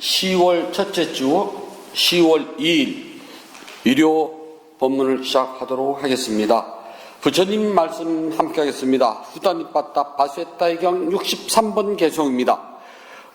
10월 첫째 주 10월 2일 일요 본문을 시작하도록 하겠습니다. 부처님 말씀 함께 하겠습니다. 후다니빠따 바세따이경 63번 개송입니다.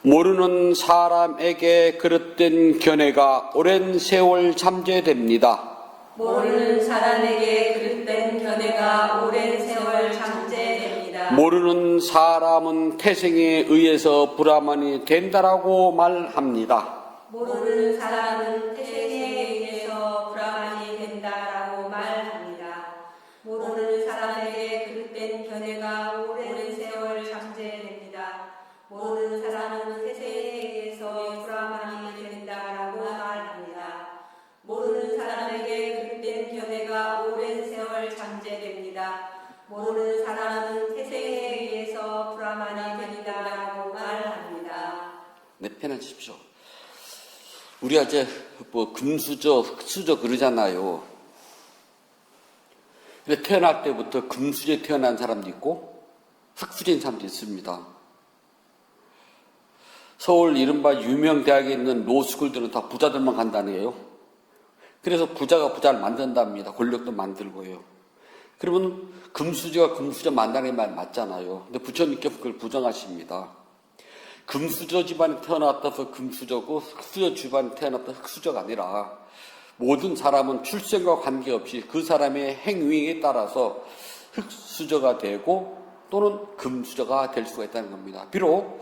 모르는 사람에게 그릇된 견해가 오랜 세월 잠재됩니다. 모르는 사람에게 그릇된 견해가 오랜 세월 잠재됩니다. 모르는 사람은 태생에 의해서 불화만이 된다라고 말합니다. 모르는 사람은 태생에 의해서 불화만이 된다라고 말합니다. 모르는 사람에게 그릇된 견해가 오랜 세월 잠재됩니다. 모르는 사람은 태생에 의해서 불화만이 된다라고 말합니다. 모르는 사람에게 그릇된 견해가 오랜 세월 잠재됩니다. 모르는 사람은 태생에 의해서 불화만이 된다라고 말합니다. 네, 편하십시오. 우리가 이제 금수저, 흑수저 그러잖아요. 근데 태어날 때부터 금수저에 태어난 사람도 있고 흑수저인 사람도 있습니다. 서울 이른바 유명 대학에 있는 로스쿨들은 다 부자들만 간다는 거예요. 그래서 부자가 부자를 만든답니다. 권력도 만들고요. 그러면 금수저가 금수저 만드는 말 맞잖아요. 근데 부처님께서 그걸 부정하십니다. 금수저 집안에 태어났다서 금수저고 흑수저 집안에 태어났다 흑수저가 아니라 모든 사람은 출생과 관계없이 그 사람의 행위에 따라서 흑수저가 되고 또는 금수저가 될 수가 있다는 겁니다. 비록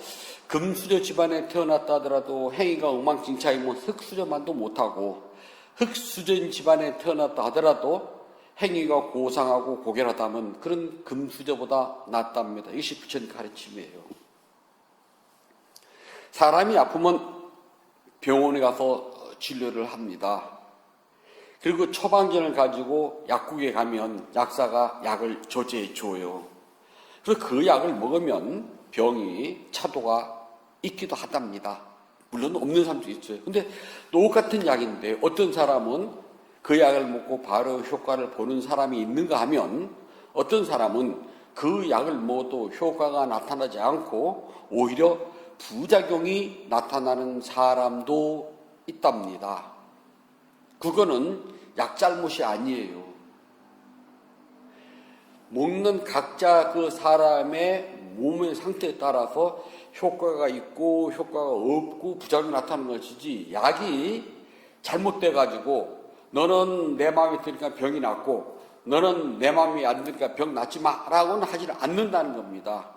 금수저 집안에 태어났다 하더라도 행위가 엉망진창이면 흑수저만도 못하고 흑수저인 집안에 태어났다 하더라도 행위가 고상하고 고결하다면 그런 금수저보다 낫답니다. 이것이 부처님 가르침이에요. 사람이 아프면 병원에 가서 진료를 합니다. 그리고 처방전을 가지고 약국에 가면 약사가 약을 조제해 줘요. 그래서 그 약을 먹으면 병이 차도가 있기도 하답니다. 물론 없는 사람도 있어요. 근데 똑같은 약인데 어떤 사람은 그 약을 먹고 바로 효과를 보는 사람이 있는가 하면 어떤 사람은 그 약을 먹어도 효과가 나타나지 않고 오히려 부작용이 나타나는 사람도 있답니다. 그거는 약 잘못이 아니에요. 먹는 각자 그 사람의 몸의 상태에 따라서 효과가 있고 효과가 없고 부작용이 나타나는 것이지 약이 잘못돼가지고 너는 내 마음에 드니까 병이 낫고 너는 내 마음에 안 드니까 병 낫지 마라고는 하지 않는다는 겁니다.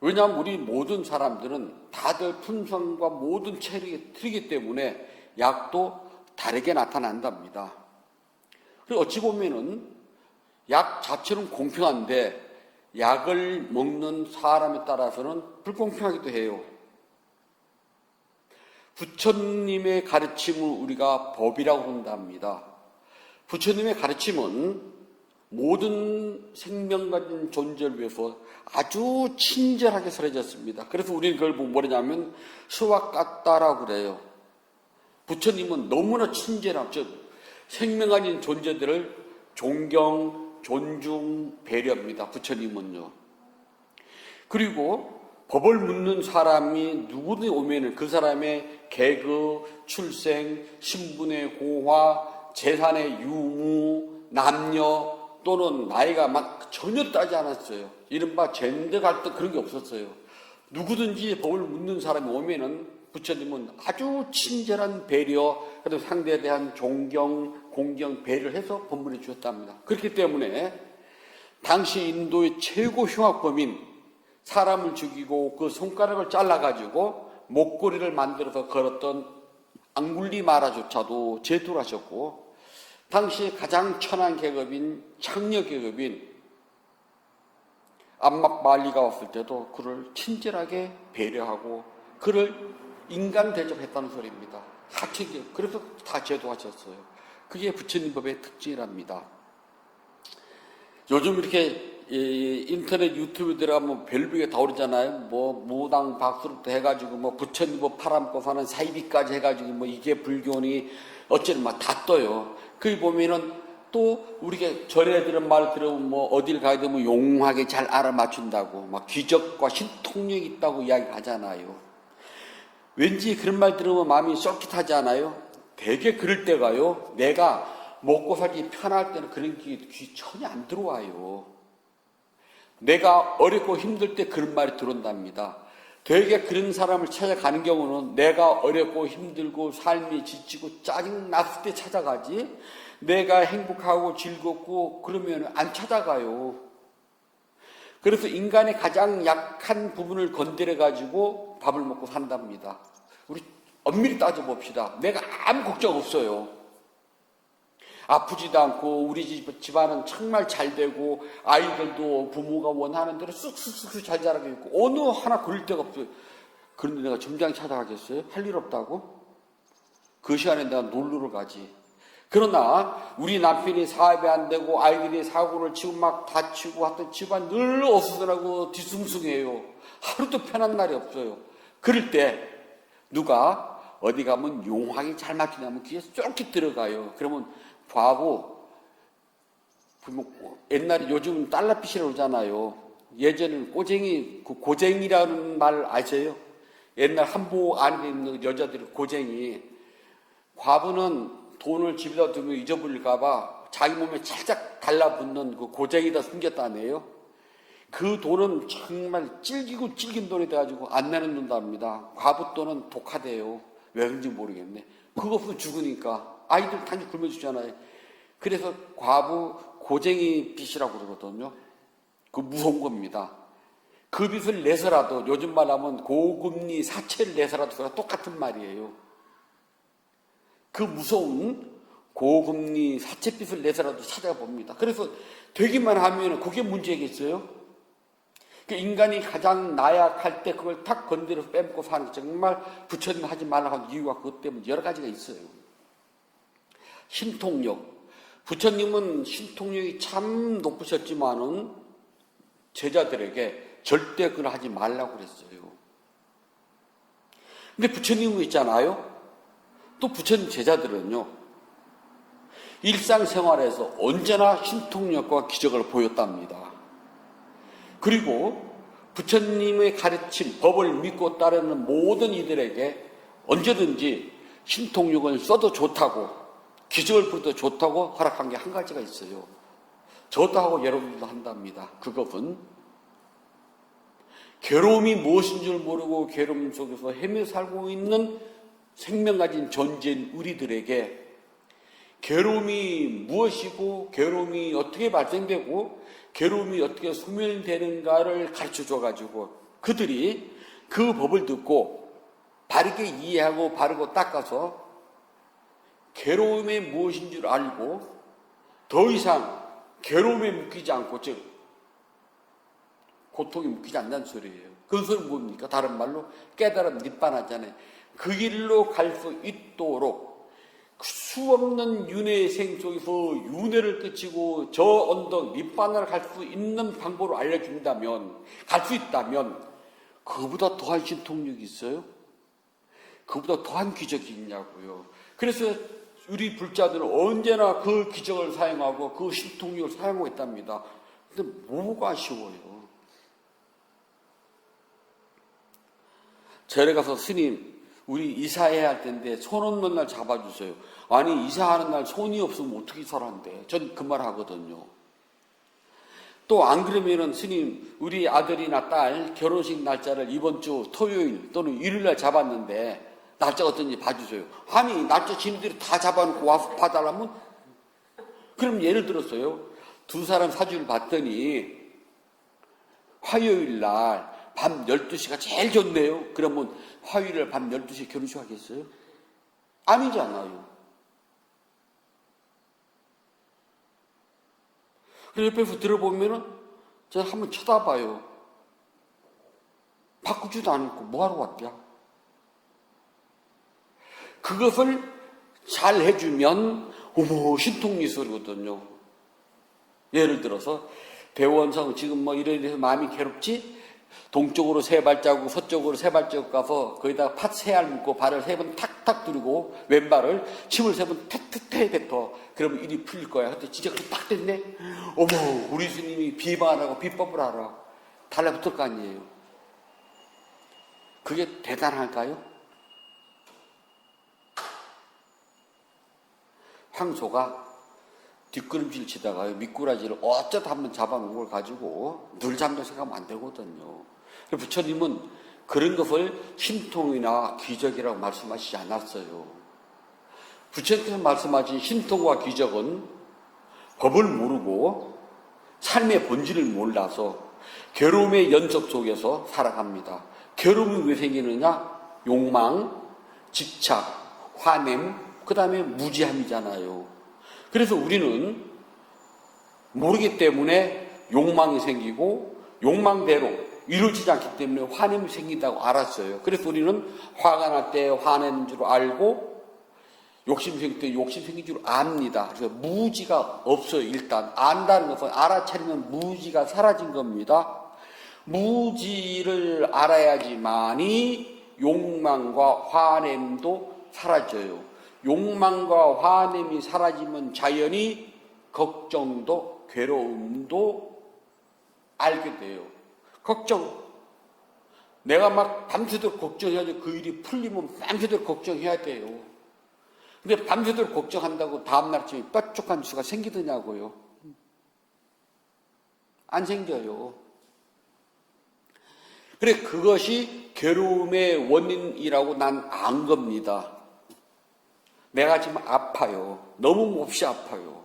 왜냐하면 우리 모든 사람들은 다들 품성과 모든 체력이 틀리기 때문에 약도 다르게 나타난답니다. 그리고 어찌 보면은 약 자체는 공평한데 약을 먹는 사람에 따라서는 불공평하기도 해요. 부처님의 가르침을 우리가 법이라고 한답니다. 부처님의 가르침은 모든 생명 가진 존재를 위해서 아주 친절하게 설해졌습니다. 그래서 우리는 그걸 뭐냐면 수학 같다라고 그래요. 부처님은 너무나 친절하고 즉 생명 가진 존재들을 존경, 존중, 배려합니다. 부처님은요. 그리고 법을 묻는 사람이 누구든 오면은 그 사람의 계급, 출생, 신분의 고화, 재산의 유무, 남녀 또는 나이가 막 전혀 따지 않았어요. 이른바 젠더 갈등 그런 게 없었어요. 누구든지 법을 묻는 사람이 오면은 부처님은 아주 친절한 배려, 그리고 상대에 대한 존경, 공경, 배려를 해서 법문해 주셨답니다. 그렇기 때문에 당시 인도의 최고 흉악범인 사람을 죽이고 그 손가락을 잘라가지고 목걸이를 만들어서 걸었던 앙굴리마라조차도 제도를 하셨고 당시 가장 천한 계급인 창녀 계급인 암막말리가 왔을 때도 그를 친절하게 배려하고 그를 인간 대접했다는 소리입니다. 하층계 그래서 다 제도하셨어요. 그게 부처님 법의 특징이랍니다. 요즘 이렇게 인터넷 유튜브 들어가면 별벽에 다 오르잖아요. 뭐 무당 박수부터 해가지고 뭐 부처님 법 팔아먹고 사는 사이비까지 해가지고 뭐 이게 불교니 어쩌면 막 다 떠요. 거기 보면은 또 우리가 전해들은 말 들으면 뭐 어딜 가야 되면 용하게 잘 알아맞춘다고 막 기적과 신통력이 있다고 이야기하잖아요. 왠지 그런 말 들으면 마음이 쏠깃하지 않아요? 되게 그럴 때가요, 내가 먹고 살기 편할 때는 그런 귀 전혀 안 들어와요. 내가 어렵고 힘들 때 그런 말이 들어온답니다. 되게 그런 사람을 찾아가는 경우는 내가 어렵고 힘들고 삶이 지치고 짜증 났을 때 찾아가지, 내가 행복하고 즐겁고 그러면 안 찾아가요. 그래서 인간의 가장 약한 부분을 건드려 가지고 밥을 먹고 산답니다. 우리 엄밀히 따져봅시다. 내가 아무 걱정 없어요. 아프지도 않고 우리 집안은 정말 잘 되고 아이들도 부모가 원하는 대로 쑥쑥쑥 잘 자라고 있고 어느 하나 그럴 데가 없어요. 그런데 내가 점장 찾아가겠어요? 할 일 없다고? 그 시간에 내가 놀러를 가지. 그러나 우리 남편이 사업이 안 되고 아이들이 사고를 치고 막 다치고 하여튼 집안 늘 어수선하고 뒤숭숭해요. 하루도 편한 날이 없어요. 그럴 때 누가 어디 가면 용하게 잘 맞추냐면 귀에 쫄깃 들어가요. 그러면 과부, 옛날에 요즘 달러빚이라고 그러잖아요. 예전에는 꼬쟁이, 그 고쟁이라는 말 아세요? 옛날 한복 안에 있는 여자들이 고쟁이. 과부는 돈을 집에다 두면 잊어버릴까봐 자기 몸에 살짝 달라붙는 그 고쟁이다 숨겼다네요. 그 돈은 정말 질기고 질긴 돈이 돼가지고 안 내는 돈답니다. 과부 돈은 독하대요. 왜 그런지 모르겠네. 그거 없으면 죽으니까. 아이들 단지 굶어 주잖아요. 그래서 과부 고쟁이 빚이라고 그러거든요. 그 무서운 겁니다. 그 빚을 내서라도, 요즘 말하면 고금리 사채를 내서라도 그랑 똑같은 말이에요. 그 무서운 고금리 사채빚을 내서라도 찾아봅니다. 그래서 되기만 하면 그게 문제겠어요? 그 인간이 가장 나약할 때 그걸 탁 건드려서 빼먹고 사는 게 정말 부처님 하지 말라고 하는 이유가 그것 때문에 여러 가지가 있어요. 신통력. 부처님은 신통력이 참 높으셨지만은 제자들에게 절대 그걸 하지 말라고 그랬어요. 근데 부처님은 있잖아요. 또 부처님 제자들은요, 일상생활에서 언제나 신통력과 기적을 보였답니다. 그리고 부처님의 가르침, 법을 믿고 따르는 모든 이들에게 언제든지 신통력을 써도 좋다고, 기적을 부려도 좋다고 허락한 게 한 가지가 있어요. 저도 하고 여러분들도 한답니다. 그것은 괴로움이 무엇인 줄 모르고 괴로움 속에서 헤매 살고 있는 생명 가진 존재인 우리들에게 괴로움이 무엇이고 괴로움이 어떻게 발생되고 괴로움이 어떻게 소멸되는가를 가르쳐줘가지고 그들이 그 법을 듣고 바르게 이해하고 바르고 닦아서 괴로움이 무엇인 줄 알고 더 이상 괴로움에 묶이지 않고, 즉 고통에 묶이지 않는다는 소리예요. 그 소리는 뭡니까? 다른 말로 깨달음 니빠나잖아요. 그 길로 갈 수 있도록 수없는 윤회의 생 속에서 윤회를 끝이고 저 언덕 니빠나를 갈 수 있는 방법을 알려준다면, 갈 수 있다면 그보다 더한 신통력이 있어요? 그보다 더한 기적이 있냐고요. 그래서 우리 불자들은 언제나 그 기적을 사용하고 그 신통력을 사용하고 있답니다. 근데 뭐가 아쉬워요? 절에 가서 스님, 우리 이사해야 할 텐데 손 없는 날 잡아주세요. 아니, 이사하는 날 손이 없으면 어떻게 살았는데? 전 그 말 하거든요. 또 안 그러면은 스님, 우리 아들이나 딸 결혼식 날짜를 이번 주 토요일 또는 일요일날 잡았는데 날짜 어떤지 봐주세요. 아니, 날짜 지네들이 다 잡아놓고 와서 봐달라면? 그럼 예를 들었어요. 두 사람 사주를 봤더니 화요일 날 밤 12시가 제일 좋네요. 그러면 화요일 밤 12시에 결혼식 하겠어요? 아니잖아요. 그래서 옆에서 들어보면은 제가 한번 쳐다봐요. 바꾸지도 않고 뭐하러 왔냐? 그것을 잘 해주면 어머 신통리 소리거든요. 예를 들어서 대원성 지금 뭐 이래서 마음이 괴롭지? 동쪽으로 세 발자국, 서쪽으로 세 발자국 가서 거기다가 팥 세 알 묶고 발을 세 번 탁탁 두르고 왼발을 침을 세 번 탁탁탁 뱉어. 그러면 일이 풀릴 거야. 근데 진짜 그렇게 딱 됐네? 어머, 우리 스님이 비방하라고 비법을 알아. 달라붙을 거 아니에요. 그게 대단할까요? 황소가 뒷걸음질 치다가 미꾸라지를 어쩌다 한번 잡아먹은 걸 가지고 늘 잡는 생각하면 안 되거든요. 부처님은 그런 것을 신통이나 기적이라고 말씀하시지 않았어요. 부처님께서 말씀하신 신통과 기적은 법을 모르고 삶의 본질을 몰라서 괴로움의 연속 속에서 살아갑니다. 괴로움이 왜 생기느냐? 욕망, 집착, 화냄, 그 다음에 무지함이잖아요. 그래서 우리는 모르기 때문에 욕망이 생기고 욕망대로 이루어지지 않기 때문에 화냄이 생긴다고 알았어요. 그래서 우리는 화가 날 때 화내는 줄 알고 욕심 생길 때 욕심 생긴 줄 압니다. 그래서 무지가 없어요. 일단 안다는 것은 알아차리면 무지가 사라진 겁니다. 무지를 알아야지만이 욕망과 화냄도 사라져요. 욕망과 화냄이 사라지면 자연히 걱정도 괴로움도 알게 돼요. 걱정. 내가 막 밤새도록 걱정해야지 그 일이 풀리면 밤새도록 걱정해야 돼요. 근데 밤새도록 걱정한다고 다음날 아침에 뾰족한 수가 생기더냐고요. 안 생겨요. 그래, 그것이 괴로움의 원인이라고 난 안 겁니다. 내가 지금 아파요. 너무 몹시 아파요.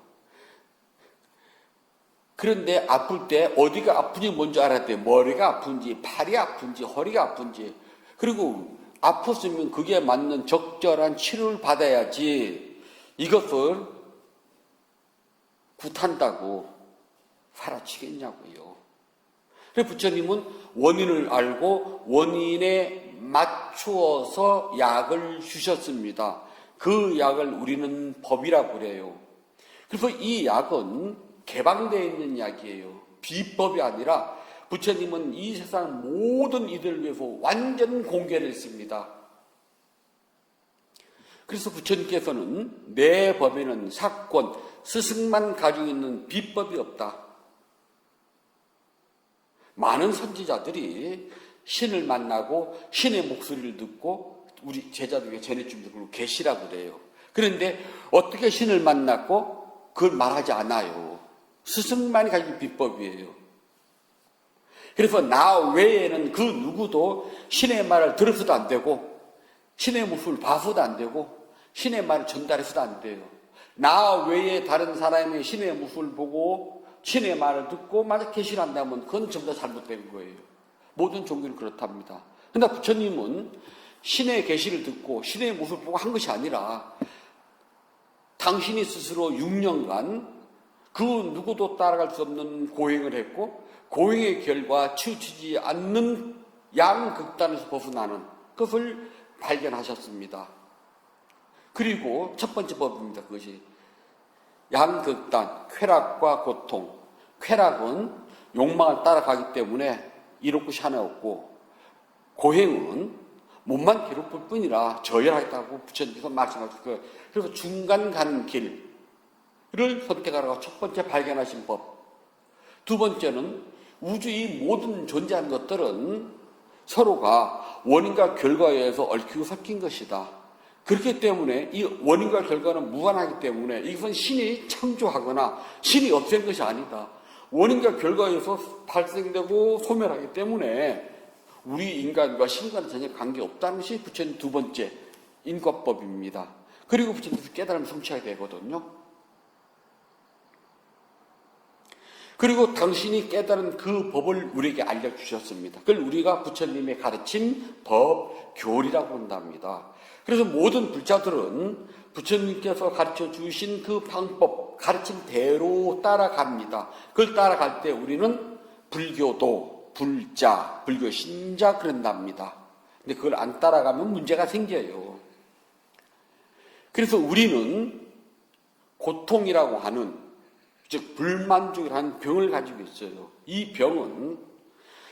그런데 아플 때 어디가 아픈지 뭔지 알아야 돼. 머리가 아픈지, 팔이 아픈지, 허리가 아픈지. 그리고 아팠으면 그게 맞는 적절한 치료를 받아야지 이것을 굿한다고 살아치겠냐고요. 그래서 부처님은 원인을 알고 원인에 맞추어서 약을 주셨습니다. 그 약을 우리는 법이라고 그래요. 그래서 이 약은 개방되어 있는 약이에요. 비법이 아니라 부처님은 이 세상 모든 이들을 위해서 완전 공개를 했습니다. 그래서 부처님께서는 내 법에는 사건, 스승만 가지고 있는 비법이 없다. 많은 선지자들이 신을 만나고 신의 목소리를 듣고 우리 제자들에게 전해주고 계시라고 그래요. 그런데 어떻게 신을 만났고 그걸 말하지 않아요. 스승만이 가진 비법이에요. 그래서 나 외에는 그 누구도 신의 말을 들어서도 안 되고 신의 모습을 봐서도 안 되고 신의 말을 전달해서도 안 돼요. 나 외에 다른 사람이 신의 모습을 보고 신의 말을 듣고 만약 개신한다면 그건 전부 다 잘못된 거예요. 모든 종교는 그렇답니다. 그런데 부처님은 신의 계시를 듣고 신의 모습을 보고 한 것이 아니라 당신이 스스로 6년간 그 누구도 따라갈 수 없는 고행을 했고 고행의 결과 치우치지 않는 양극단에서 벗어나는 것을 발견하셨습니다. 그리고 첫 번째 법입니다. 그것이 양극단, 쾌락과 고통. 쾌락은 욕망을 따라가기 때문에 이룰 것이 하나 없고 고행은 몸만 괴롭힐 뿐이라 저열하겠다고 부처님께서 말씀하셨을 거예요. 그래서 중간 가는 길을 선택하라고 첫 번째 발견하신 법. 두 번째는 우주의 모든 존재하는 것들은 서로가 원인과 결과에 의해서 얽히고 섞인 것이다. 그렇기 때문에 이 원인과 결과는 무관하기 때문에 이것은 신이 창조하거나 신이 없앤 것이 아니다. 원인과 결과에 의해서 발생되고 소멸하기 때문에 우리 인간과 신과는 전혀 관계없다는 것이 부처님 두 번째 인과법입니다. 그리고 부처님께서 깨달음을 성취하게 되거든요. 그리고 당신이 깨달은 그 법을 우리에게 알려주셨습니다. 그걸 우리가 부처님의 가르침, 법, 교리라고 한답니다. 그래서 모든 불자들은 부처님께서 가르쳐 주신 그 방법, 가르침대로 따라갑니다. 그걸 따라갈 때 우리는 불교도, 불자, 불교 신자 그런답니다. 근데 그걸 안 따라가면 문제가 생겨요. 그래서 우리는 고통이라고 하는 즉 불만족이라는 병을 가지고 있어요. 이 병은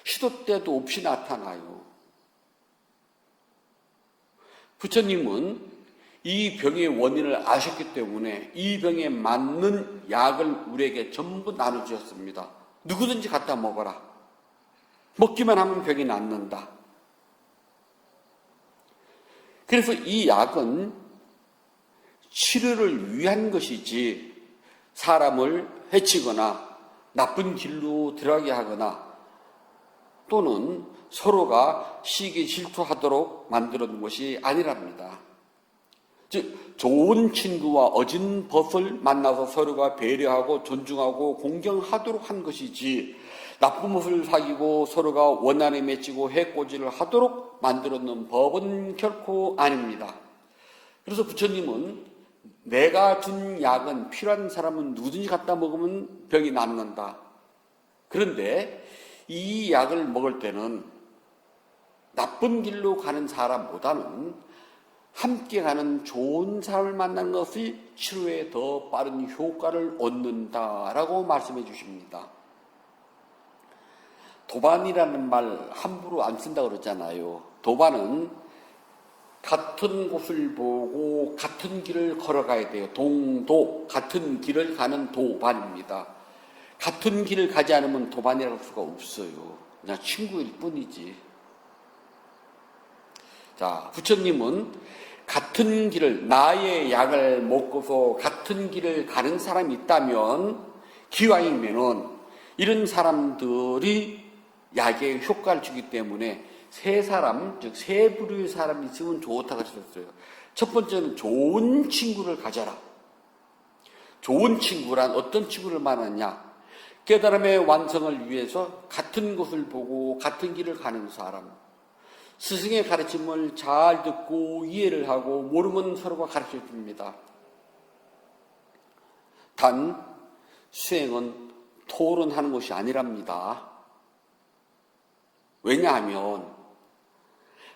시도 때도 없이 나타나요. 부처님은 이 병의 원인을 아셨기 때문에 이 병에 맞는 약을 우리에게 전부 나눠주셨습니다. 누구든지 갖다 먹어라. 먹기만 하면 병이 낫는다. 그래서 이 약은 치료를 위한 것이지 사람을 해치거나 나쁜 길로 들어가게 하거나 또는 서로가 시기 질투하도록 만들어둔 것이 아니랍니다. 즉 좋은 친구와 어진 벗을 만나서 서로가 배려하고 존중하고 공경하도록 한 것이지 나쁜 벗을 사귀고 서로가 원한에 맺히고 해코지를 하도록 만들어놓은 법은 결코 아닙니다. 그래서 부처님은 내가 준 약은 필요한 사람은 누구든지 갖다 먹으면 병이 낫는다. 그런데 이 약을 먹을 때는 나쁜 길로 가는 사람보다는 함께 가는 좋은 사람을 만나는 것이 치료에 더 빠른 효과를 얻는다라고 말씀해 주십니다. 도반이라는 말 함부로 안 쓴다고 그러잖아요. 도반은 같은 곳을 보고 같은 길을 걸어가야 돼요. 동도, 같은 길을 가는 도반입니다. 같은 길을 가지 않으면 도반이라고 할 수가 없어요. 그냥 친구일 뿐이지. 자, 부처님은 같은 길을, 나의 약을 먹고서 같은 길을 가는 사람이 있다면, 기왕이면은 이런 사람들이 약에 효과를 주기 때문에 세 사람, 즉 세 부류의 사람이 있으면 좋다고 하셨어요. 첫 번째는 좋은 친구를 가져라. 좋은 친구란 어떤 친구를 말하느냐? 깨달음의 완성을 위해서 같은 곳을 보고 같은 길을 가는 사람. 스승의 가르침을 잘 듣고 이해를 하고 모르면 서로가 가르쳐 줍니다. 단 수행은 토론하는 것이 아니랍니다. 왜냐하면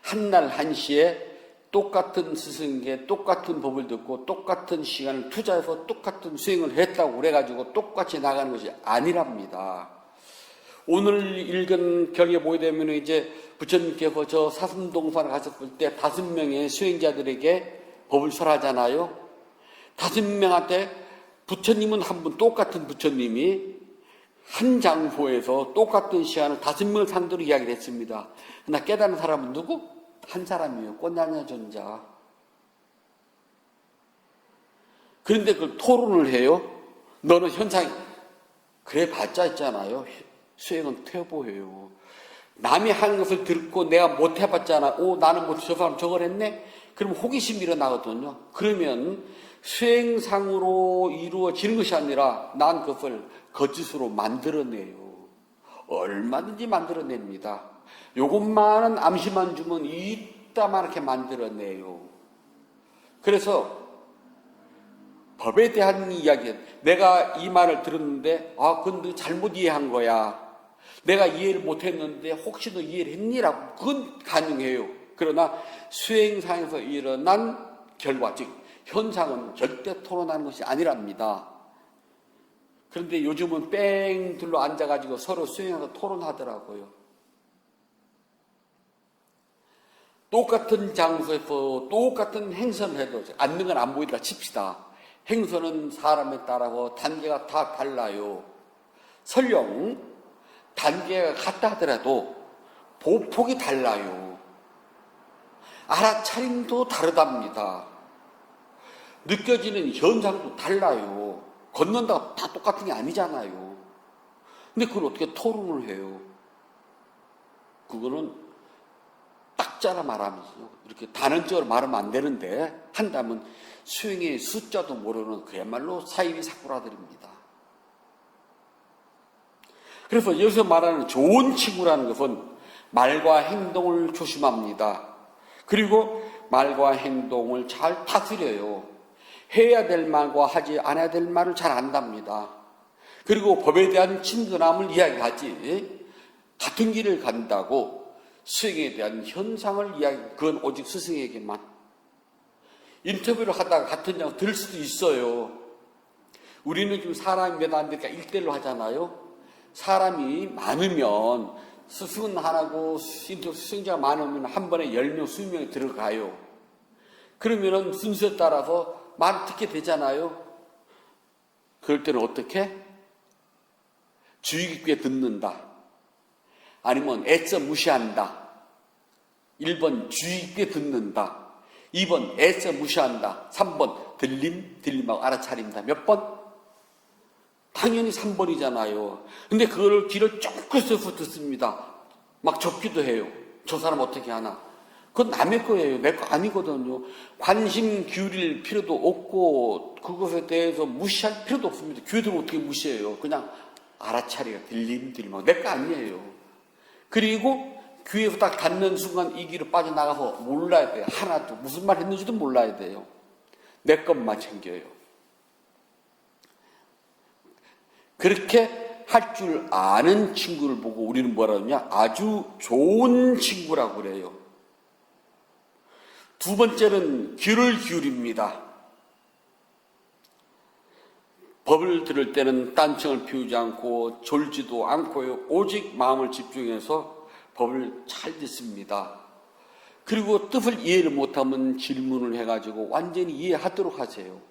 한날 한시에 똑같은 스승에게 똑같은 법을 듣고 똑같은 시간을 투자해서 똑같은 수행을 했다고 그래가지고 똑같이 나가는 것이 아니랍니다. 오늘 읽은 경에 보게 되면 이제 부처님께서 저 사슴동산에 가셨을 때 5명의 수행자들에게 법을 설하잖아요. 5명한테 부처님은 한 분 똑같은 부처님이 한 장소에서 똑같은 시간을 5명을 상대로 이야기를 했습니다. 그러나 깨달은 사람은 누구? 한 사람이에요. 꽃냥냐 존자. 그런데 그걸 토론을 해요. 너는 현상이 그래 봤자 있잖아요. 수행은 퇴보해요. 남이 하는 것을 듣고 내가 못 해봤잖아. 오, 나는 뭐 저 사람 저걸 했네? 그럼 호기심이 일어나거든요. 그러면 수행상으로 이루어지는 것이 아니라 난 그것을 거짓으로 만들어내요. 얼마든지 만들어냅니다. 요것만은 암시만 주면 이따만하게 만들어내요. 그래서 법에 대한 이야기, 내가 이 말을 들었는데 그건 너 잘못 이해한 거야. 내가 이해를 못했는데 혹시 너 이해를 했니라고 그건 가능해요. 그러나 수행상에서 일어난 결과, 즉 현상은 절대 토론하는 것이 아니랍니다. 그런데 요즘은 뺑 둘러 앉아가지고 서로 수행해서 토론하더라고요. 똑같은 장소에서 똑같은 행선을 해도 앉는 건 안 보이더라 칩시다. 행선은 사람에 따라서 단계가 다 달라요. 설령 단계가 같다 하더라도 보폭이 달라요. 알아차림도 다르답니다. 느껴지는 현상도 달라요. 걷는다고 다 똑같은 게 아니잖아요. 근데 그걸 어떻게 토론을 해요? 그거는 딱 잘라 말하면서 이렇게 단언적으로 말하면 안 되는데 한다면 수행의 숫자도 모르는 그야말로 사이비 사쿠라들입니다. 그래서 여기서 말하는 좋은 친구라는 것은 말과 행동을 조심합니다. 그리고 말과 행동을 잘 다스려요. 해야 될 말과 하지 않아야 될 말을 잘 안답니다. 그리고 법에 대한 친근함을 이야기하지 같은 길을 간다고 수행에 대한 현상을 그건 오직 스승에게만. 인터뷰를 하다가 같은 장 들을 수도 있어요. 우리는 지금 사람이 몇 안 되니까 1대1로 하잖아요. 사람이 많으면 스승은 하나고 수행자가 많으면 한 번에 10명, 20명이 들어가요. 그러면은 순서에 따라서 말을 듣게 되잖아요. 그럴 때는 어떻게? 주의 깊게 듣는다. 아니면 애써 무시한다. 1번 주의 깊게 듣는다. 2번 애써 무시한다. 3번 들림하고 알아차린다. 몇 번? 당연히 3번이잖아요. 근데 그걸 귀를 쫑긋해서 듣습니다. 막 접기도 해요. 저 사람 어떻게 하나. 그건 남의 거예요. 내 거 아니거든요. 관심 기울일 필요도 없고 그것에 대해서 무시할 필요도 없습니다. 귀들 어떻게 무시해요. 그냥 알아차리가 들림하고 내 거 아니에요. 그리고 귀에서 딱 닿는 순간 이 귀로 빠져나가서 몰라야 돼요. 하나도 무슨 말 했는지도 몰라야 돼요. 내 것만 챙겨요. 그렇게 할 줄 아는 친구를 보고 우리는 뭐라 그러냐? 아주 좋은 친구라고 그래요. 두 번째는 귀를 기울입니다. 법을 들을 때는 딴청을 피우지 않고 졸지도 않고요. 오직 마음을 집중해서 법을 잘 듣습니다. 그리고 뜻을 이해를 못하면 질문을 해가지고 완전히 이해하도록 하세요.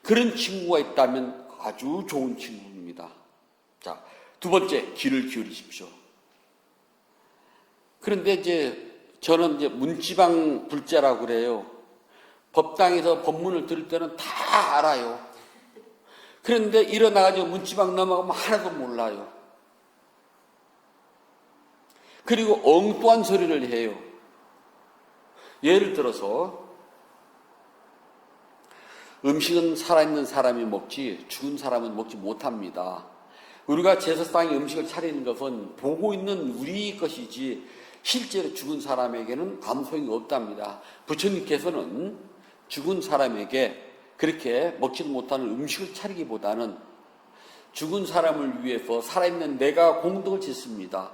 그런 친구가 있다면 아주 좋은 친구입니다. 자, 두 번째, 귀를 기울이십시오. 그런데 저는 문지방 불자라고 그래요. 법당에서 법문을 들을 때는 다 알아요. 그런데 일어나가지고 문지방 넘어가면 하나도 몰라요. 그리고 엉뚱한 소리를 해요. 예를 들어서 음식은 살아있는 사람이 먹지 죽은 사람은 먹지 못합니다. 우리가 제사상에 음식을 차리는 것은 보고 있는 우리 것이지 실제로 죽은 사람에게는 아무 소용이 없답니다. 부처님께서는 죽은 사람에게 그렇게 먹지도 못하는 음식을 차리기보다는 죽은 사람을 위해서 살아있는 내가 공덕을 짓습니다.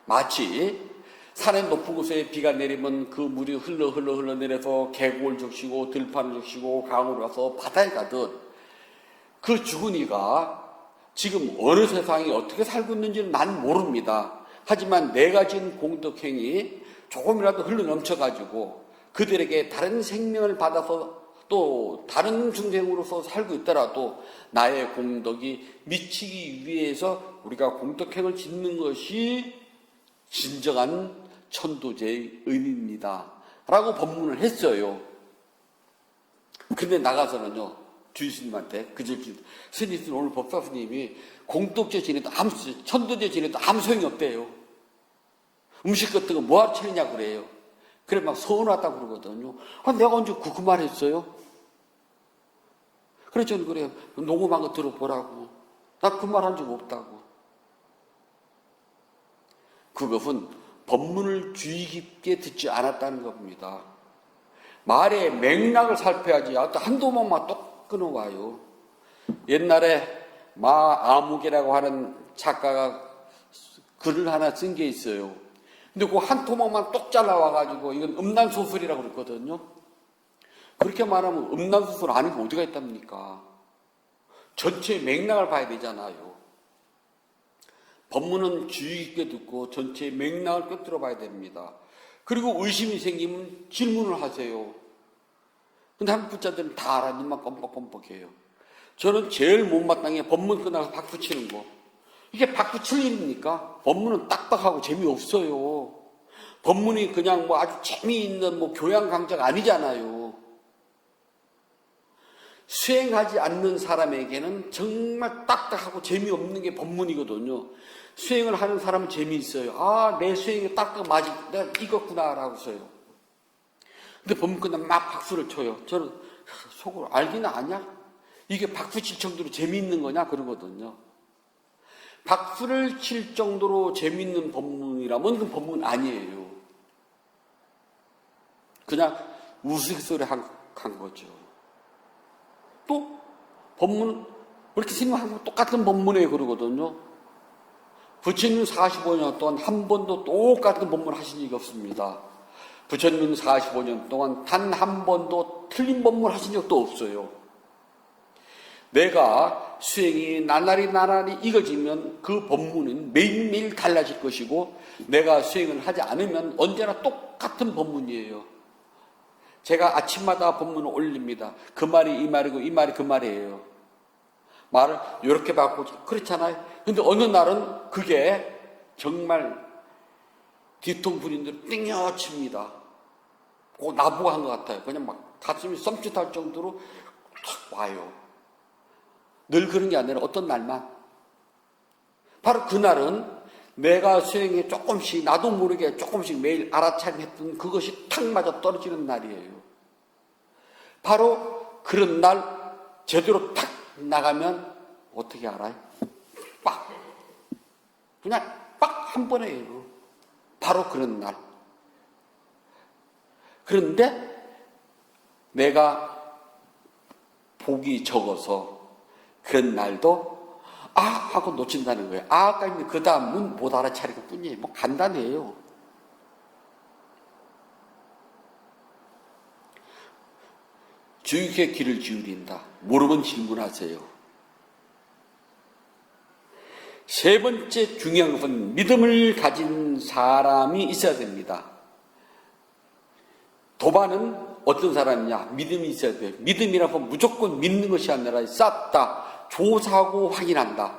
마치 산의 높은 곳에 비가 내리면 그 물이 흘러 내려서 계곡을 적시고 들판을 적시고 강으로 가서 바다에 가듯 그 죽은 이가 지금 어느 세상에 어떻게 살고 있는지는 난 모릅니다. 하지만 내가 지은 공덕행이 조금이라도 흘러 넘쳐가지고 그들에게 다른 생명을 받아서 또 다른 중생으로서 살고 있더라도 나의 공덕이 미치기 위해서 우리가 공덕행을 짓는 것이 진정한 천도제의 의미입니다. 라고 법문을 했어요. 근데 나가서는요, 주의스님한테 스님 오늘 법사 스님이 공덕제 지내도 천도제 지내도 아무 소용이 없대요. 음식 같은 거 뭐하러 차리냐고 그래요. 그래 막 서운하다고 그러거든요. 내가 언제 그 말 했어요? 그래 저는 그래요. 녹음한 거 들어보라고. 나 그 말 한 적 없다고. 그것은 법문을 주의 깊게 듣지 않았다는 겁니다. 말의 맥락을 살펴야지 한두 번만 똑 끊어와요. 옛날에 마아무개라고 하는 작가가 글을 하나 쓴 게 있어요. 근데 그 한 토막만 똑 잘라와가지고 이건 음란소설이라고 그랬거든요. 그렇게 말하면 음란소설 아닌 게 어디가 있답니까? 전체 맥락을 봐야 되잖아요. 법문은 주의 깊게 듣고 전체의 맥락을 꿰뚫어 봐야 됩니다. 그리고 의심이 생기면 질문을 하세요. 근데 한국 부자들은 다 알아. 눈만 껌뻑껌뻑해요. 저는 제일 못마땅한 게 법문 끝나서 박수 치는 거. 이게 박수 칠 일입니까? 법문은 딱딱하고 재미없어요. 법문이 그냥 아주 재미있는 교양 강좌가 아니잖아요. 수행하지 않는 사람에게는 정말 딱딱하고 재미없는 게 법문이거든요. 수행을 하는 사람은 재미있어요. 내 수행이 딱딱 맞이, 내가 이겼구나, 라고 써요. 근데 법문 끝나면 막 박수를 쳐요. 저는 속으로 알기는 아냐? 이게 박수 칠 정도로 재미있는 거냐? 그러거든요. 박수를 칠 정도로 재미있는 법문이라면 그 법문 아니에요. 그냥 우스갯소리 한 거죠. 또 법문은 그렇게 생각하고 똑같은 법문이에요 그러거든요. 부처님 45년 동안 한 번도 똑같은 법문 하신 적이 없습니다. 부처님 45년 동안 단 한 번도 틀린 법문 하신 적도 없어요. 내가 수행이 나날이 익어지면 그 법문은 매일매일 달라질 것이고 내가 수행을 하지 않으면 언제나 똑같은 법문이에요. 제가 아침마다 법문을 올립니다. 그 말이 이 말이고 이 말이 그 말이에요. 말을 이렇게 바꾸고 그렇잖아요. 근데 어느 날은 그게 정말 뒤통부린 대로 땡겨칩니다. 꼭 나보고 한 것 같아요. 그냥 막 가슴이 썸짓할 정도로 탁 와요. 늘 그런 게 아니라 어떤 날만. 바로 그날은 내가 수행에 조금씩 나도 모르게 조금씩 매일 알아차림했던 그것이 탁 맞아 떨어지는 날이에요. 바로 그런 날 제대로 탁 나가면 어떻게 알아요? 빡! 그냥 빡! 한 번에요. 바로 그런 날. 그런데 내가 복이 적어서 그런 날도 하고 놓친다는 거예요. 아까 있는 그 다음은 못 알아차리고 뿐이에요. 뭐 간단해요. 주의의 귀를 기울인다. 모르면 질문하세요. 세 번째 중요한 것은 믿음을 가진 사람이 있어야 됩니다. 도반은 어떤 사람이냐? 믿음이 있어야 돼요. 믿음이라고 무조건 믿는 것이 아니라 쌓다. 조사하고 확인한다.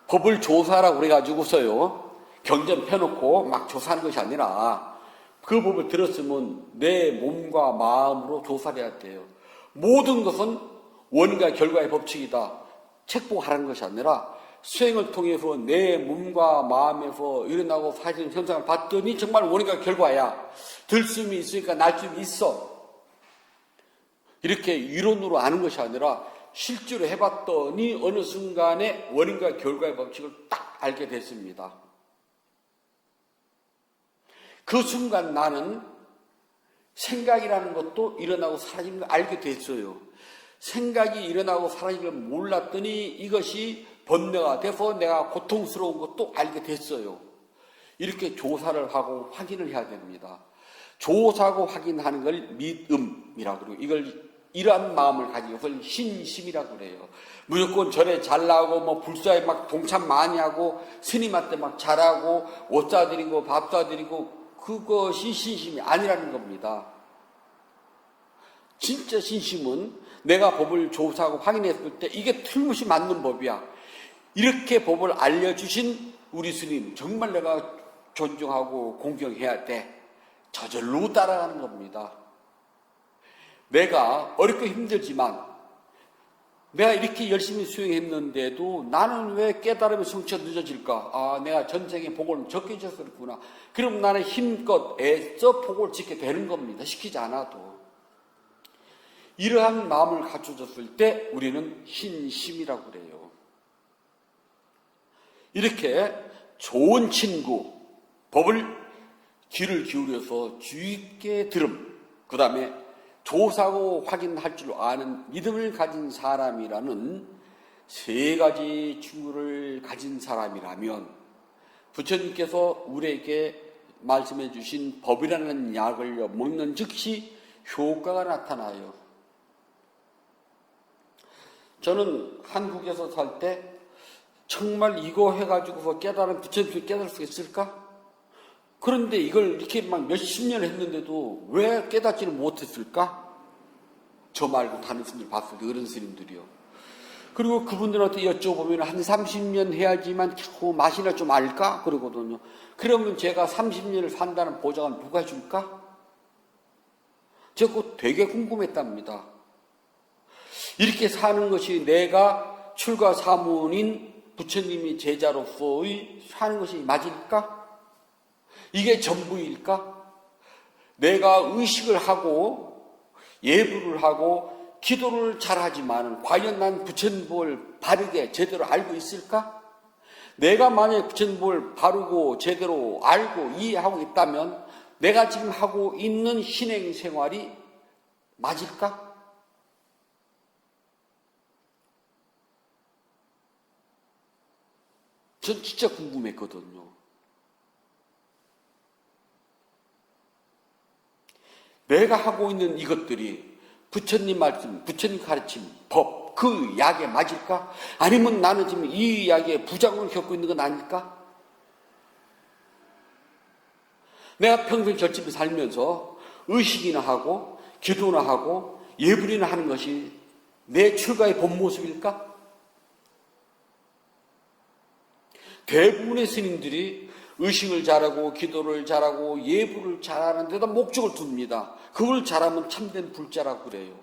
법을 조사라고 그래가지고서요, 경전 펴놓고 막 조사하는 것이 아니라 그 법을 들었으면 내 몸과 마음으로 조사를 해야 돼요. 모든 것은 원인과 결과의 법칙이다. 책 보고 하라는 것이 아니라 수행을 통해서 내 몸과 마음에서 일어나고 사라지는 현상을 봤더니 정말 원인과 결과야. 들숨이 있으니까 날숨이 있어. 이렇게 이론으로 아는 것이 아니라 실제로 해봤더니 어느 순간에 원인과 결과의 법칙을 딱 알게 됐습니다. 그 순간 나는 생각이라는 것도 일어나고 사라지는 걸 알게 됐어요. 생각이 일어나고 사라지는 걸 몰랐더니 이것이 번뇌가 돼서 내가 고통스러운 것도 알게 됐어요. 이렇게 조사를 하고 확인을 해야 됩니다. 조사하고 확인하는 걸 믿음이라고 그러고 이걸 이러한 마음을 가지고 그걸 신심이라고 그래요. 무조건 절에 잘 나오고 뭐 불사에 막 동참 많이 하고 스님한테 막 잘하고 옷 사드리고 밥 사드리고 그것이 신심이 아니라는 겁니다. 진짜 신심은 내가 법을 조사하고 확인했을 때 이게 틀림없이 맞는 법이야. 이렇게 법을 알려주신 우리 스님 정말 내가 존중하고 공경해야 돼. 저절로 따라가는 겁니다. 내가 어렵고 힘들지만 내가 이렇게 열심히 수행했는데도 나는 왜 깨달음의 성취가 늦어질까? 내가 전생에 복을 적게 져서 그렇구나. 그럼 나는 힘껏 애써 복을 짓게 되는 겁니다. 시키지 않아도. 이러한 마음을 갖춰졌을 때 우리는 신심이라고 그래요. 이렇게 좋은 친구, 법을 귀를 기울여서 주의 있게 들음, 그 다음에 조사하고 확인할 줄 아는 믿음을 가진 사람이라는 세 가지 친구를 가진 사람이라면 부처님께서 우리에게 말씀해 주신 법이라는 약을 먹는 즉시 효과가 나타나요. 저는 한국에서 살 때 정말 이거 해가지고서 깨달은 부처님께 깨달을 수 있을까? 그런데 이걸 이렇게 막 몇십 년 했는데도 왜 깨닫지는 못했을까? 저 말고 다른 스님들 봤을 때 어른 스님들이요. 그리고 그분들한테 여쭤보면 한 30년 해야지만 겨우 맛이나 좀 알까? 그러거든요. 그러면 제가 30년을 산다는 보장은 누가 줄까? 제가 그거 되게 궁금했답니다. 이렇게 사는 것이 내가 출가 사문인 부처님이 제자로서의 사는 것이 맞을까? 이게 전부일까? 내가 의식을 하고 예불을 하고 기도를 잘하지만 과연 난 부처님을 바르게 제대로 알고 있을까? 내가 만약에 부처님을 바르고 제대로 알고 이해하고 있다면 내가 지금 하고 있는 신행 생활이 맞을까? 전 진짜 궁금했거든요. 내가 하고 있는 이것들이 부처님 말씀, 부처님 가르침, 법, 그 약에 맞을까? 아니면 나는 지금 이 약에 부작용을 겪고 있는 건 아닐까? 내가 평생 절집에 살면서 의식이나 하고 기도나 하고 예불이나 하는 것이 내 출가의 본 모습일까? 대부분의 스님들이 의식을 잘하고 기도를 잘하고 예불을 잘하는 데다 목적을 둡니다. 그걸 잘하면 참된 불자라고 그래요.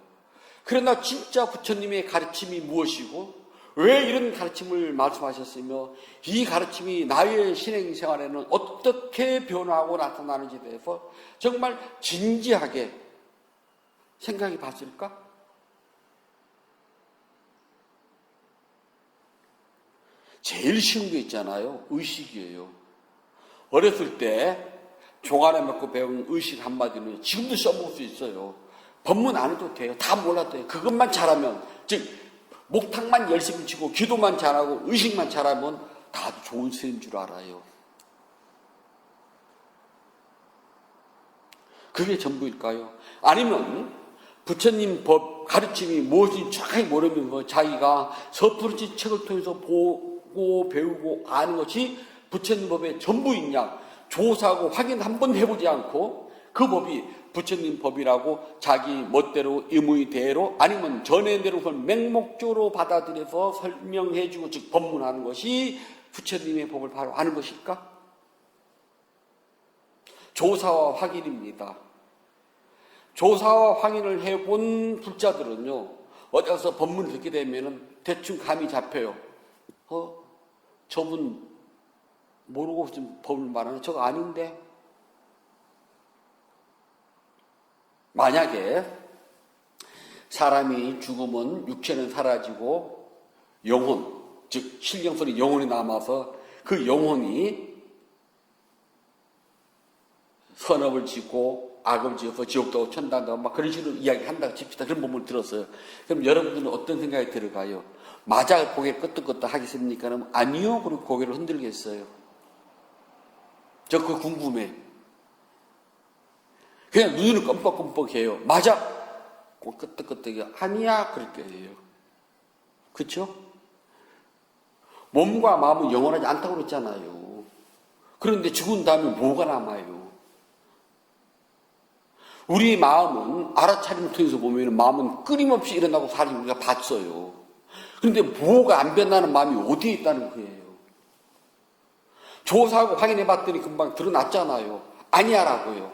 그러나 진짜 부처님의 가르침이 무엇이고 왜 이런 가르침을 말씀하셨으며 이 가르침이 나의 신행생활에는 어떻게 변화하고 나타나는지에 대해서 정말 진지하게 생각해 봤을까? 제일 쉬운 게 있잖아요. 의식이에요. 어렸을 때 종아리 먹고 배운 의식 한마디는 지금도 써먹을 수 있어요. 법문 안 해도 돼요. 다 몰라도 돼요. 그것만 잘하면, 즉 목탁만 열심히 치고 기도만 잘하고 의식만 잘하면 다 좋은 스님인 줄 알아요. 그게 전부일까요? 아니면 부처님 법 가르침이 무엇인지 정확히 모르면서 자기가 서투르지 책을 통해서 보고 배우고 아는 것이 부처님 법의 전부이냐 조사하고 확인 한번 해보지 않고 그 법이 부처님 법이라고 자기 멋대로 의무의대로 아니면 전해대로 그걸 맹목적으로 받아들여서 설명해주고 즉 법문하는 것이 부처님의 법을 바로 아는 것일까? 조사와 확인입니다. 조사와 확인을 해본 불자들은요, 어디 가서 법문을 듣게 되면 대충 감이 잡혀요. 저분 모르고 지금 법을 말하는 저거 아닌데? 만약에 사람이 죽으면 육체는 사라지고 영혼, 즉 신령선이 영혼이 남아서 그 영혼이 선업을 짓고 악을 지어서 지옥도 천당가 막 그런 식으로 이야기한다고 칩시다. 그런 법문을 들었어요. 그럼 여러분들은 어떤 생각이 들어가요? 맞아 고개 끄덕끄덕 하겠습니까? 그럼 아니요. 그리고 고개를 흔들겠어요. 저 그거 궁금해. 그냥 눈을 껌뻑껌뻑해요. 맞아. 끄떡끄떡해요. 아니야. 그럴 거예요. 그렇죠? 몸과 마음은 영원하지 않다고 그랬잖아요. 그런데 죽은 다음에 뭐가 남아요? 우리 마음은 알아차림을 통해서 보면 마음은 끊임없이 일어나고 사는 우리가 봤어요. 그런데 뭐가 안 변하는 마음이 어디에 있다는 거예요? 조사하고 확인해 봤더니 금방 드러났잖아요. 아니야라고요.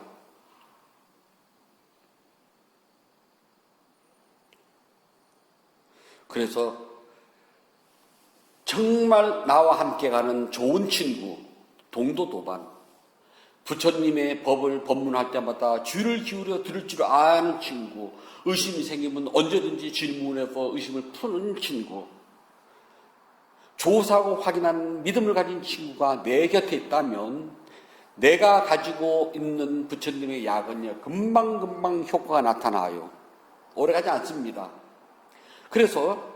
그래서 정말 나와 함께 가는 좋은 친구, 동도도반, 부처님의 법을 법문할 때마다 귀를 기울여 들을 줄 아는 친구, 의심이 생기면 언제든지 질문해서 의심을 푸는 친구, 조사하고 확인하는 믿음을 가진 친구가 내 곁에 있다면 내가 가지고 있는 부처님의 약은요, 금방금방 효과가 나타나요. 오래가지 않습니다. 그래서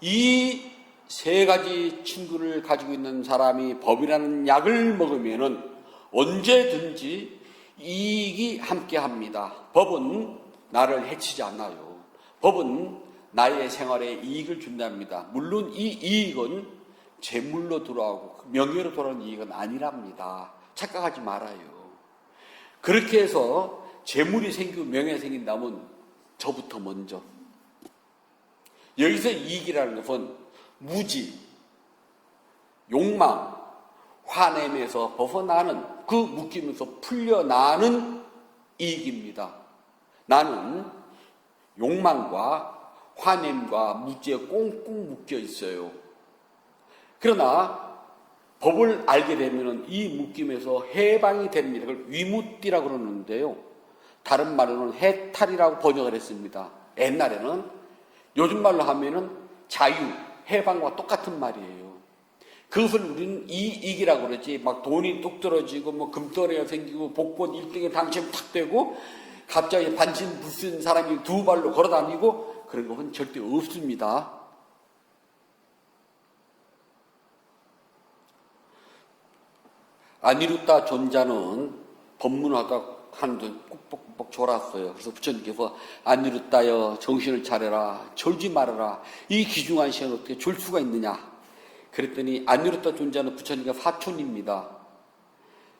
이 세 가지 친구를 가지고 있는 사람이 법이라는 약을 먹으면은 언제든지 이익이 함께 합니다. 법은 나를 해치지 않아요. 법은 나의 생활에 이익을 준답니다. 물론 이 이익은 재물로 돌아오고 명예로 돌아오는 이익은 아니랍니다. 착각하지 말아요. 그렇게 해서 재물이 생기고 명예가 생긴다면 저부터 먼저. 여기서 이익이라는 것은 무지, 욕망, 화냄에서 벗어나는 그 묶임에서 풀려나는 이익입니다. 나는 욕망과 화냄과 무지에 꽁꽁 묶여 있어요. 그러나 법을 알게 되면 이 묶임에서 해방이 됩니다. 그걸 위무띠라고 그러는데요. 다른 말로는 해탈이라고 번역을 했습니다. 옛날에는 요즘 말로 하면은 자유, 해방과 똑같은 말이에요. 그것을 우리는 이익이라고 그러지, 막 돈이 뚝 떨어지고, 뭐 금덩어리가 생기고, 복권 1등에 당첨 탁 되고, 갑자기 반신 불수인 사람이 두 발로 걸어 다니고, 그런 것은 절대 없습니다. 아니루타 존자는 법문하다 하는데 꾹꾹꾹 졸았어요. 그래서 부처님께서 아니루타여 정신을 차려라, 졸지 말아라. 이 귀중한 시간을 어떻게 졸 수가 있느냐. 그랬더니 아니루타 존자는 부처님과 사촌입니다.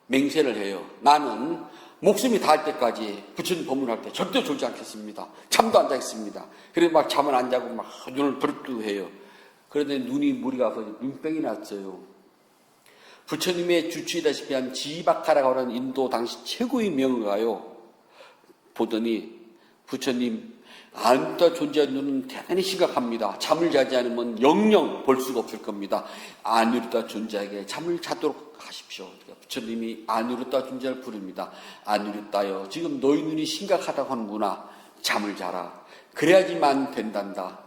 맹세를 해요. 나는 목숨이 닿을 때까지 부처님 법문할 때 절대 졸지 않겠습니다. 잠도 안 자겠습니다. 그래서 막 잠을 안 자고 막 눈을 부릅뜨고 해요. 그런데 눈이 물이 가서 눈병이 났어요. 부처님의 주치이다시피 한 지바카라고 하는 인도 당시 최고의 명가요. 보더니 부처님 아누르타 존재의 눈은 대단히 심각합니다. 잠을 자지 않으면 영영 볼 수가 없을 겁니다. 아누르타 존재에게 잠을 자도록 하십시오. 그러니까 부처님이 아누르타 존재를 부릅니다. 아누르타여, 지금 너희 눈이 심각하다고 하는구나. 잠을 자라. 그래야지만 된단다.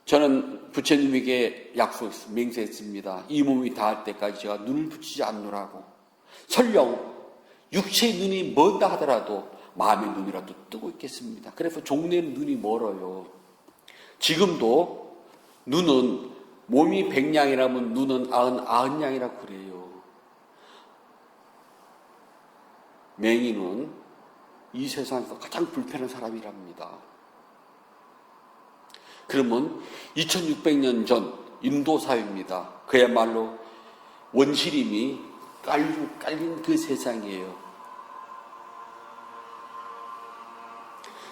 저는 부처님에게 맹세했습니다. 이 몸이 닿을 때까지 제가 눈을 붙이지 않노라고. 설령 육체의 눈이 먼다 하더라도 마음의 눈이라도 뜨고 있겠습니다. 그래서 종래는 눈이 멀어요. 지금도 눈은 몸이 100냥이라면 눈은 90냥이라고 그래요. 맹인은 이 세상에서 가장 불편한 사람이랍니다. 그러면 2600년 전 인도 사회입니다. 그야말로 원시림이 깔린 그 세상이에요.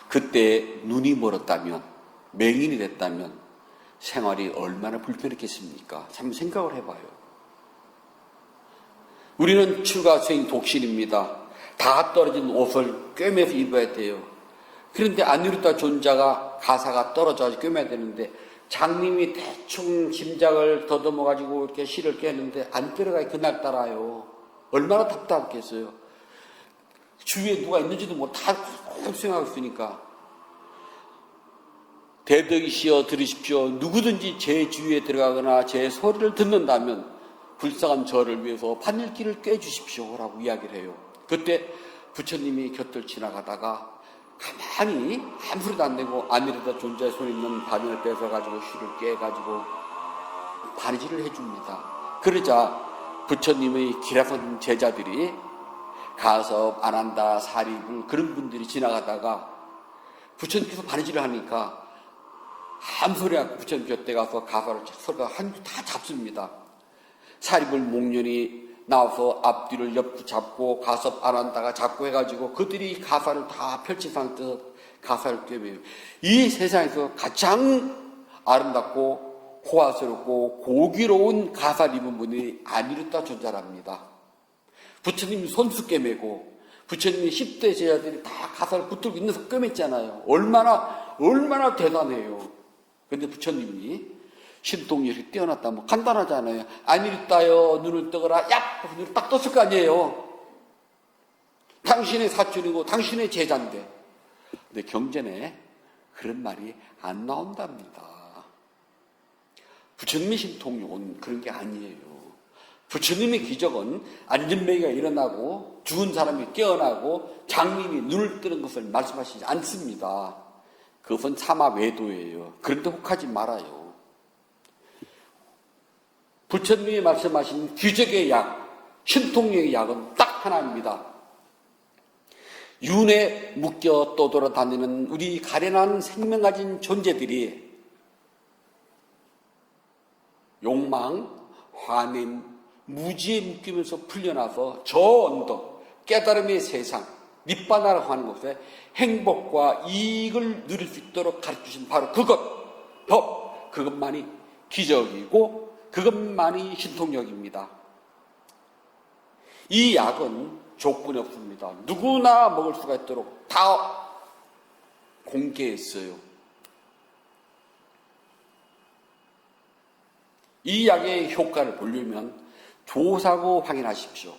그때 눈이 멀었다면, 맹인이 됐다면 생활이 얼마나 불편했겠습니까? 한번 생각을 해봐요. 우리는 출가생 독신입니다. 다 떨어진 옷을 꿰매서 입어야 돼요. 그런데 아누르타 존자가 가사가 떨어져서 꿰매야 되는데 장님이 대충 짐작을 더듬어가지고 이렇게 실을 꿰는데 안 들어가요. 그날따라요. 얼마나 답답했겠어요. 주위에 누가 있는지도 다 생각하고 있으니까. 대덕이시여 들으십시오. 누구든지 제 주위에 들어가거나 제 소리를 듣는다면 불쌍한 저를 위해서 바늘길을 꿰주십시오 라고 이야기를 해요. 그때 부처님이 곁을 지나가다가 가만히 아무 소리도 안 내고 아누르타 존재의 손에 있는 바늘을 뺏어가지고 실을 꿰가지고 바느질을 해줍니다. 그러자 부처님의 기라선 제자들이 가섭, 아난다, 사리불 그런 분들이 지나가다가 부처님께서 바느질을 하니까 아무 소리 않고 부처님 곁에 가서 가사를 서로 다 잡습니다. 사리불 목련이 나와서 앞뒤를 옆 잡고 가섭, 아난다가 잡고 해가지고 그들이 가사를 다 펼친 상태에서 가사를 꿰매요. 이 세상에서 가장 아름답고 호화스럽고 고기로운 가사를 입은 분이 아누르타 존재랍니다. 부처님이 손수 꿰매고 부처님이 10대 제자들이 다 가사를 붙들고 있는 꿰맸잖아요. 얼마나 대단해요. 그런데 부처님이 신통력이 뛰어났다. 간단하잖아요. 아누르타여 눈을 뜨거라. 얍! 눈을 딱 떴을 거 아니에요. 당신의 사촌이고 당신의 제자인데. 근데 경전에 그런 말이 안 나온답니다. 부처님의 신통력은 그런 게 아니에요. 부처님의 기적은 안전뱅이가 일어나고 죽은 사람이 깨어나고 장님이 눈을 뜨는 것을 말씀하시지 않습니다. 그것은 사마 외도예요. 그런데 혹하지 말아요. 부처님이 말씀하신 기적의 약, 신통력의 약은 딱 하나입니다. 윤에 묶여 떠돌아다니는 우리 가련한 생명 가진 존재들이 욕망, 환임, 무지에 묶이면서 풀려나서 저 언덕, 깨달음의 세상, 밑바다라고 하는 곳에 행복과 이익을 누릴 수 있도록 가르쳐주신 바로 그것, 법, 그것만이 기적이고 그것만이 신통력입니다. 이 약은 조건이 없습니다. 누구나 먹을 수가 있도록 다 공개했어요. 이 약의 효과를 보려면 조사고 확인하십시오.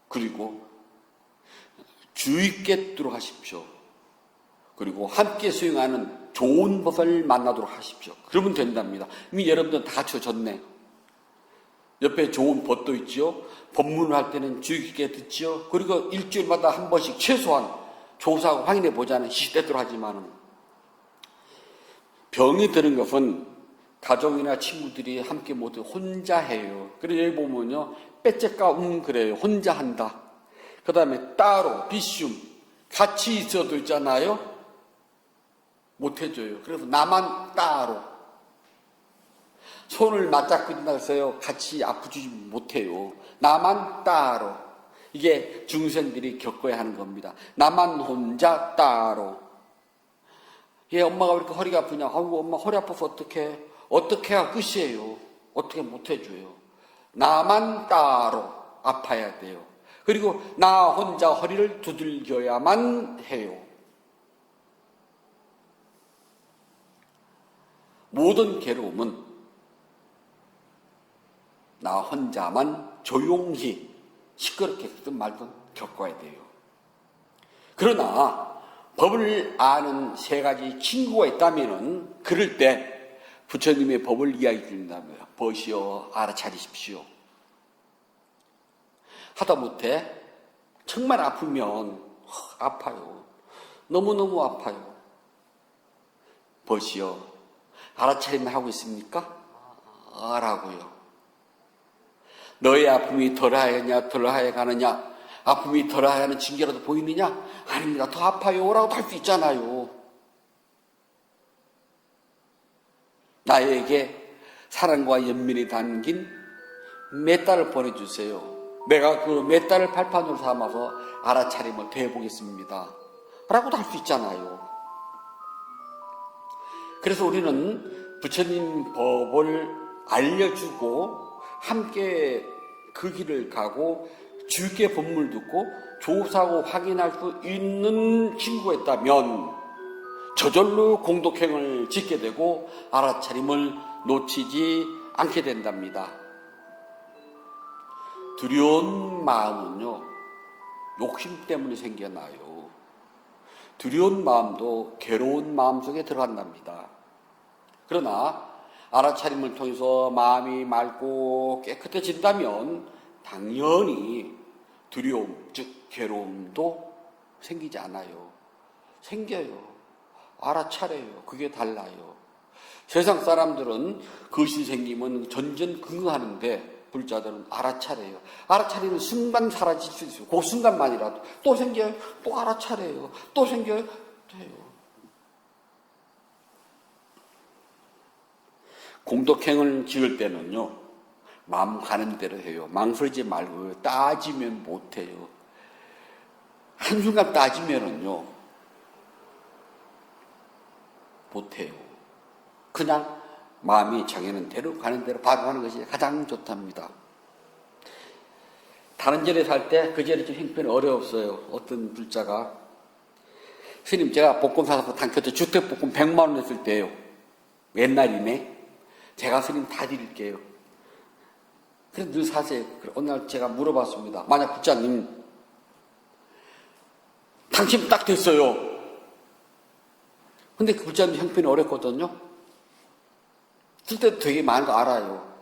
그리고 주의 있게 들어가십시오. 그리고 함께 수행하는 좋은 법을 만나도록 하십시오. 그러면 된답니다. 이미 여러분들 다 갖춰졌네. 옆에 좋은 법도 있죠. 법문을 할 때는 주의 깊게 듣죠. 그리고 일주일마다 한 번씩 최소한 조사하고 확인해 보자는 시대대로 하지만은 병이 드는 것은 가족이나 친구들이 함께 모두 혼자 해요. 그래서 여기 보면요. 빼째까 그래요. 혼자 한다. 그 다음에 따로 비슘 같이 있어도 있잖아요. 못 해줘요. 그래서 나만 따로 손을 맞잡고 있어요. 같이 아프지 못해요. 나만 따로. 이게 중생들이 겪어야 하는 겁니다. 나만 혼자 따로. 얘 엄마가 왜 이렇게 허리가 아프냐? 아이고 엄마 허리 아파서 어떻게 해야 끝이에요. 어떻게 못 해줘요. 나만 따로 아파야 돼요. 그리고 나 혼자 허리를 두들겨야만 해요. 모든 괴로움은 나 혼자만 조용히 시끄럽게 듣든 말든 겪어야 돼요. 그러나 법을 아는 세 가지 친구가 있다면 그럴 때 부처님의 법을 이야기 드린다면 벗이여 알아차리십시오. 하다못해 정말 아프면 아파요. 너무너무 아파요. 벗이여 알아차리면 하고 있습니까? 라고요. 너의 아픔이 덜하여냐 덜하여 가느냐, 아픔이 덜하여는 징계라도 보이느냐? 아닙니다. 더 아파요 라고 할 수 있잖아요. 나에게 사랑과 연민이 담긴 몇 달을 보내주세요. 내가 그 몇 달을 발판으로 삼아서 알아차림을 대해보겠습니다 라고도 할 수 있잖아요. 그래서 우리는 부처님 법을 알려주고 함께 그 길을 가고 주께 법문을 듣고 조사하고 확인할 수 있는 친구가 있다면 저절로 공덕행을 짓게 되고 알아차림을 놓치지 않게 된답니다. 두려운 마음은요, 욕심 때문에 생겨나요. 두려운 마음도 괴로운 마음 속에 들어간답니다. 그러나 알아차림을 통해서 마음이 맑고 깨끗해진다면 당연히 두려움, 즉 괴로움도 생기지 않아요. 생겨요. 알아차려요. 그게 달라요. 세상 사람들은 그것이 생기면 전전긍긍하는데 불자들은 알아차려요. 알아차리는 순간 사라질 수 있어요. 그 순간만이라도 또 생겨요. 또 알아차려요. 또 생겨요. 돼요. 공덕행을 지을 때는요, 마음 가는 대로 해요. 망설이지 말고요. 따지면 못해요. 한순간 따지면은요, 못해요. 그냥 마음이 정해는 대로 가는 대로 바로 하는 것이 가장 좋답니다. 다른 절에 살 때 그 절이 좀 형편이 어려웠어요. 어떤 불자가 스님 제가 복권 사서 당겨서 주택복권 100만 원 냈을 때요. 옛날이네. 제가 스님 다 드릴게요. 그래서 늘 사세요. 어느 날 제가 물어봤습니다. 만약 불자님 당신 딱 됐어요. 근데 그 불자님 형편이 어렵거든요. 쓸 때도 되게 많은 거 알아요.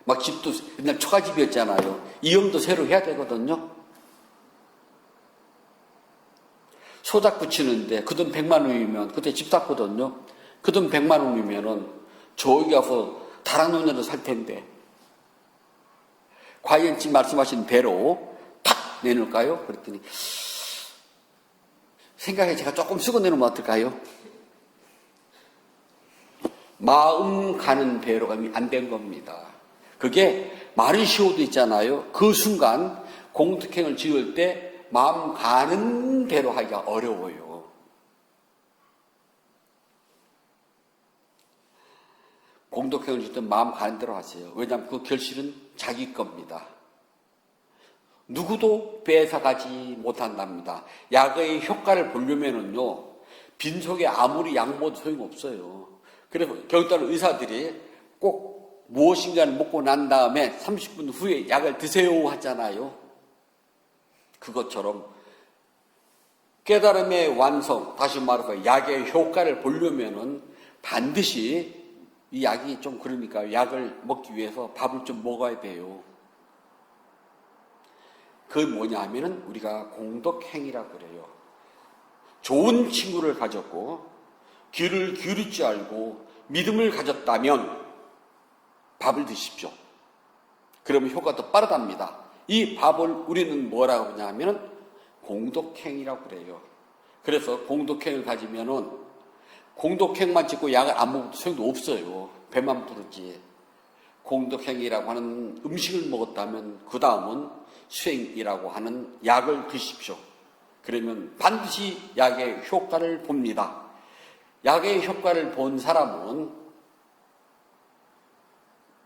막 집도 옛날 초가집이었잖아요. 이용도 새로 해야 되거든요. 소작 붙이는데 그 돈 100만 원이면 그때 집 샀거든요. 그 돈 100만 원이면은 저기 가서 다른 돈으로 살 텐데 과연 지금 말씀하신 대로 탁 내놓을까요? 그랬더니 생각에 제가 조금 쓰고 내놓으면 어떨까요? 마음 가는 대로 가면 안 된 겁니다. 그게 말은 쉬워도 있잖아요. 그 순간 공덕행을 지을 때 마음 가는 대로 하기가 어려워요. 공덕행을 지을 때 마음 가는 대로 하세요. 왜냐하면 그 결실은 자기 겁니다. 누구도 뺏어가지 못한답니다. 약의 효과를 보려면은요, 빈속에 아무리 약 먹어도 소용없어요. 그래서 경따른 의사들이 꼭 무엇인가를 먹고 난 다음에 30분 후에 약을 드세요 하잖아요. 그것처럼 깨달음의 완성, 다시 말해서 약의 효과를 보려면은 반드시 이 약이 좀 그러니까 약을 먹기 위해서 밥을 좀 먹어야 돼요. 그게 뭐냐 하면은 우리가 공덕행이라고 그래요. 좋은 친구를 가졌고 귀를 기울일 줄 알고 믿음을 가졌다면 밥을 드십시오. 그러면 효과도 빠르답니다. 이 밥을 우리는 뭐라고 하냐면은 공덕행이라고 그래요. 그래서 공덕행을 가지면은 공덕행만 짓고 약을 안 먹어도 소용도 없어요. 배만 부르지. 공덕행이라고 하는 음식을 먹었다면 그 다음은 수행이라고 하는 약을 드십시오. 그러면 반드시 약의 효과를 봅니다. 약의 효과를 본 사람은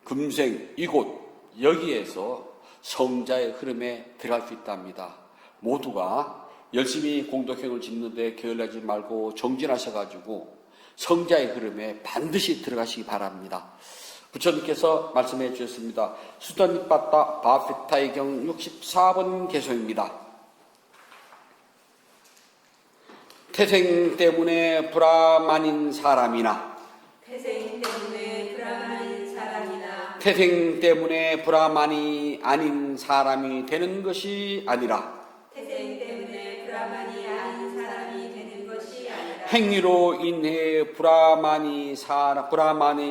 금생 이곳 여기에서 성자의 흐름에 들어갈 수 있답니다. 모두가 열심히 공덕행을 짓는데 게을러지 말고 정진하셔가지고 성자의 흐름에 반드시 들어가시기 바랍니다. 부처님께서 말씀해 주셨습니다. 수단니빠따 바페타의 경 64번 개소입니다. 태생 때문에 불화만인 사람이나 태생 때문에 불화만인 사람이나 태생 때문에 불화만이 아닌 사람이 되는 것이 아니라 태생 때문에 불화만이 아닌 사람이 되는 것이 아니라 행위로 인해 불화만이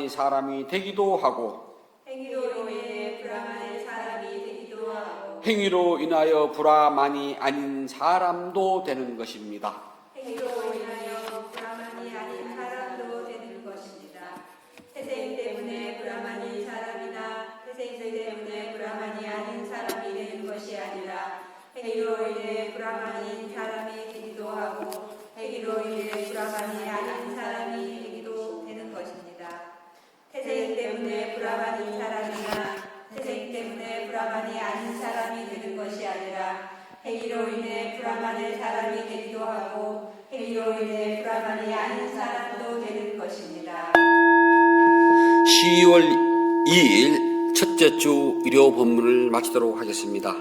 사람이 되기도 하고 행위로 인해 불화만인 사람이 되기도 하고 행위로 인하여 불화만이 아닌 사람도 되는 것입니다. 행위로 인하여 불화만이 아닌 사람도 되는 것입니다. 태생 때문에 불화만인 사람이나 태생 때문에 불화만이 아닌 사람이 되는 것이 아니라 행위로 인해 불화만인 사람이 되기도 하고 행위로 인해 불화만이 아닌 사람이 되기도 되는 것입니다. 태생 때문에 불화만인 사람이나 태생 때문에 불화만이 아닌 사람이 되는 것이 아니라 행위로 인해 불화만의 사람이 되기도 하고 행위로 인해 불화만이 아닌 사람도 되는 것입니다. 12월 2일 첫째 주 일요 본문을 마치도록 하겠습니다.